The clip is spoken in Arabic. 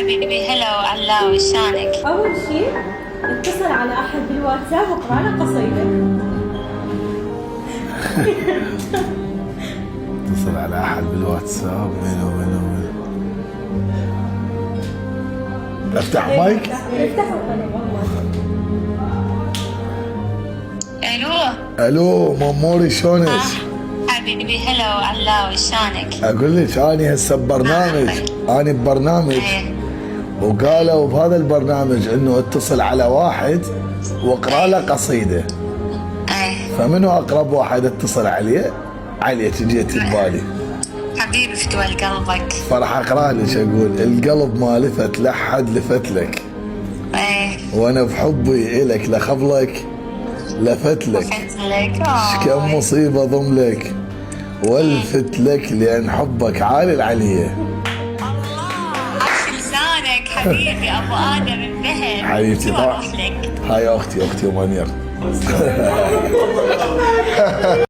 حبيبي هلا وعلاوي شانك؟ أول شيء اتصل على أحد بالواتساب وقرأ له قصيدة. اتصل على احد بالواتساب. منو افتح مايك. افتحوا الو الو ماموري شلونك؟ حبيبي هلا وعلاوي شانك؟ اقول لك اني هسه ببرنامج، اني ببرنامج ايه وقالوا بهذا البرنامج انه اتصل على واحد واقرا له قصيده، ايه فمنو اقرب واحد اتصل عليه؟ عليك جيت ببالي، حبيبي فتوى قلبك. فراح اقرا لك اقول القلب ما لفت لحد لفت لك، ايه وانا بحبي الك لخبلك لفت لك، فهمت لك. كم مصيبه ضملك والفت لك لان حبك عالي العليه. عش لسانك حبيبي ابو ادم الذهب. حبيبتي شو طبعا اروح لك؟ هاي اختي ومنير.